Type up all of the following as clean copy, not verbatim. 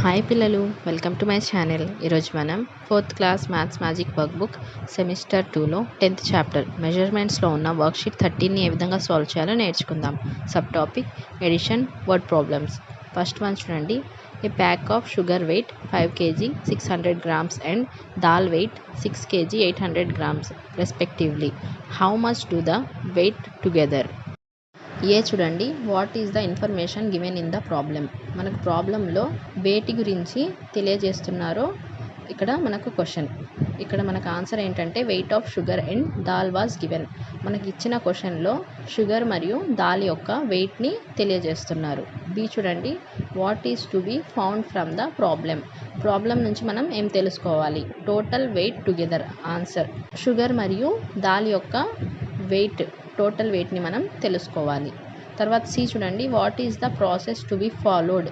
Hi పిల్లలు, welcome to my channel. ఈరోజు మనం 4th class maths magic work book semester 2లో 10th చాప్టర్ మెజర్మెంట్స్లో ఉన్న వర్క్షీట్ 13ని ఏ విధంగా సాల్వ్ చేయాలో నేర్చుకుందాం. Sub topic addition word problems. First one చూడండి. A pack of sugar weight 5 kg 600 grams and dal weight 6 kg 800 grams respectively. How much do the weight together? ఏ చూడండి, what is the information given in the problem. మనకు ప్రాబ్లంలో వేటి గురించి తెలియజేస్తున్నారో ఇక్కడ మనకు question. ఇక్కడ మనకు ఆన్సర్ ఏంటంటే wait of sugar and dal was given. మనకి ఇచ్చిన క్వశ్చన్లో షుగర్ మరియు దాల్ యొక్క వెయిట్ని తెలియజేస్తున్నారు. బి చూడండి, what is to be found from the problem నుంచి మనం ఏం తెలుసుకోవాలి? Total weight together. Answer sugar మరియు దాల్ యొక్క వెయిట్, టోటల్ వెయిట్ని మనం తెలుసుకోవాలి. తర్వాత సి చూడండి, what is the process to be followed.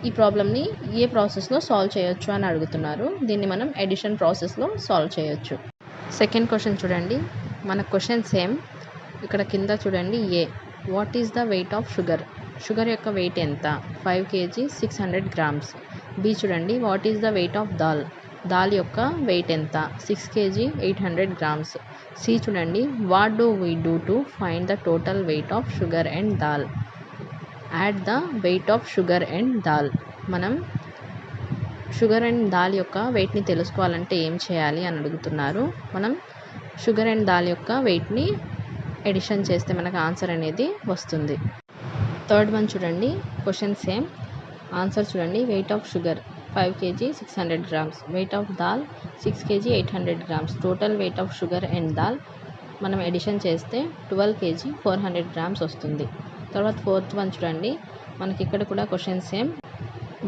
ఈ ప్రాబ్లమ్ని ఏ ప్రాసెస్లో సాల్వ్ చేయొచ్చు అని అడుగుతున్నారు. దీన్ని మనం ఎడిషన్ ప్రాసెస్లో సాల్వ్ చేయొచ్చు. సెకండ్ క్వశ్చన్ చూడండి, మన క్వశ్చన్ సేమ్. ఇక్కడ కింద చూడండి, A what is the weight of sugar యొక్క వెయిట్ ఎంత? 5 kg 600 grams. బి చూడండి, what is the weight of dal యొక్క వెయిట్ ఎంత? 6 kg 800 grams. సి చూడండి, what do we do to find the total weight of sugar and dal? Add the weight of sugar and dal. మనం sugar and dal యొక్క వెయిట్ని తెలుసుకోవాలంటే ఏం చేయాలి అని అడుగుతున్నారు. మనం షుగర్ అండ్ దాల్ యొక్క వెయిట్ని ఎడిషన్ చేస్తే మనకు ఆన్సర్ అనేది వస్తుంది. థర్డ్ వన్ చూడండి, క్వశ్చన్ సేమ్. ఆన్సర్ చూడండి, wait of sugar 5 kg 600 grams, wait of dal 6 kg 800 grams. Total weight of sugar and dal మనం ఎడిషన్ చేస్తే 12 kg 400 grams వస్తుంది. తర్వాత ఫోర్త్ వన్ చూడండి, మనకి ఇక్కడ కూడా క్వశ్చన్ సేమ్.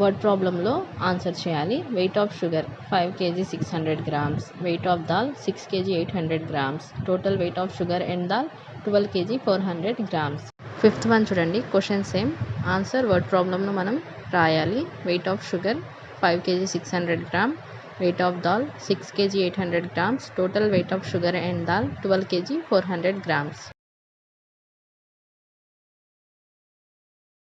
వర్డ్ ప్రాబ్లంలో ఆన్సర్ చేయాలి. Wait of sugar 5 kg 600 grams, wait of dal 6 kg 800 grams. Total weight of sugar and dal 12 kg 400 grams. Fifth one చూడండి, క్వశ్చన్ సేమ్. ఆన్సర్ వర్డ్ ప్రాబ్లంను మనం రాయాలి. Wait of sugar 5 kg 600 grams, weight of dal 6 kg 800 grams. Total weight of sugar and dal 12 kg 400 grams.